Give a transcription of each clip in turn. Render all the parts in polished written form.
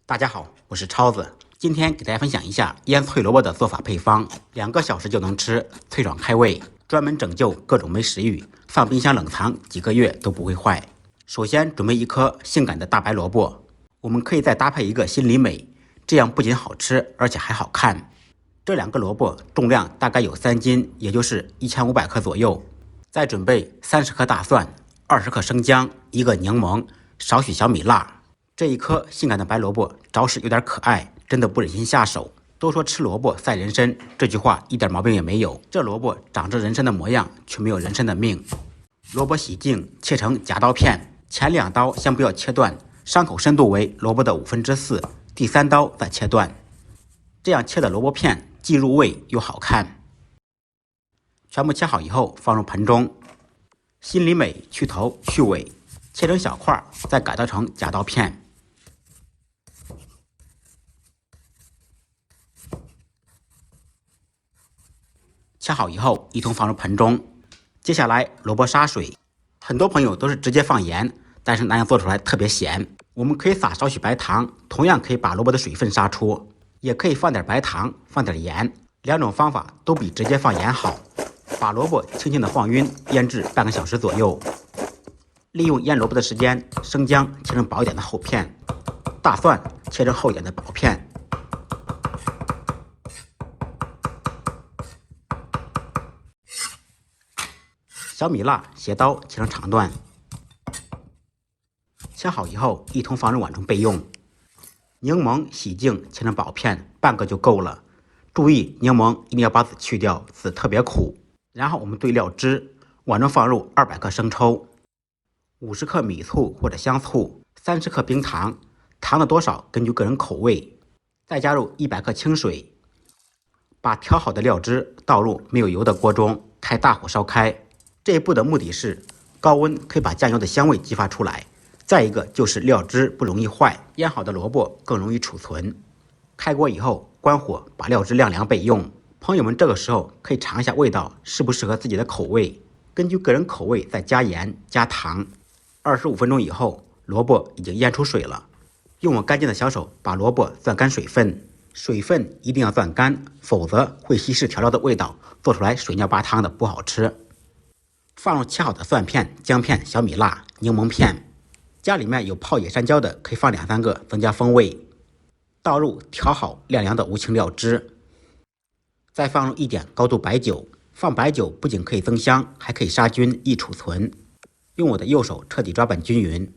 大家好，我是超子，今天给大家分享一下腌脆萝卜的做法配方，2个小时就能吃，脆爽开胃，专门拯救各种没食欲，放冰箱冷藏几个月都不会坏。首先准备1颗性感的大白萝卜，我们可以再搭配一个心里美，这样不仅好吃，而且还好看。这2个萝卜重量大概有3斤，也就是1500克左右。再准备30颗大蒜、20克生姜、1个柠檬，少许小米辣。这1颗性感的白萝卜着实有点可爱，真的不忍心下手。都说吃萝卜赛人参，这句话一点毛病也没有。这萝卜长着人参的模样，却没有人参的命。萝卜洗净，切成夹刀片，前2刀先不要切断，伤口深度为萝卜的4/5，第3刀再切断。这样切的萝卜片既入味又好看。全部切好以后放入盆中，心里美去头去尾，切成小块，再改刀成夹刀片。切好以后一同放入盆中。接下来萝卜杀水，很多朋友都是直接放盐，但是那样做出来特别咸。我们可以撒少许白糖，同样可以把萝卜的水分杀出，也可以放点白糖，放点盐，2种方法都比直接放盐好。把萝卜轻轻的放匀，腌制半个小时左右。利用腌萝卜的时间，生姜切成薄一点的厚片，大蒜切成厚一点的薄片。小米辣斜刀切成长段，切好以后一同放入碗中备用。柠檬洗净切成薄片，半个就够了。注意柠檬一定要把籽去掉，籽特别苦。然后我们兑料汁，碗中放入200克生抽、50克米醋或者香醋、30克冰糖，糖的多少根据个人口味。再加入100克清水，把调好的料汁倒入没有油的锅中，开大火烧开。这一步的目的是高温可以把酱油的香味激发出来，再一个就是料汁不容易坏，腌好的萝卜更容易储存。开锅以后关火，把料汁晾凉备用。朋友们这个时候可以尝一下味道适不适合自己的口味，根据个人口味再加盐加糖。25分钟以后，萝卜已经腌出水了，用我干净的小手把萝卜攥干水分，水分一定要攥干，否则会稀释调料的味道，做出来水尿巴汤的不好吃。放入切好的蒜片、姜片、小米辣、柠檬片，家里面有泡野山椒的可以放2-3个增加风味。倒入调好晾凉的无情料汁，再放入1点高度白酒。放白酒不仅可以增香，还可以杀菌易储存。用我的右手彻底抓拌均匀，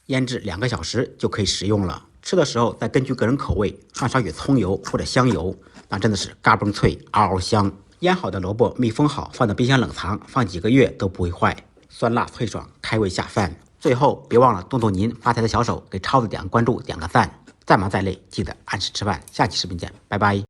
腌制2个小时就可以食用了。吃的时候再根据个人口味放少许葱油或者香油，那真的是嘎嘣脆，嗷嗷香。腌好的萝卜密封好，放到冰箱冷藏，放几个月都不会坏，酸辣脆爽，开胃下饭。最后别忘了动动您发财的小手，给超子点个关注，点个赞。再忙再累，记得按时吃饭。下期视频见，拜拜。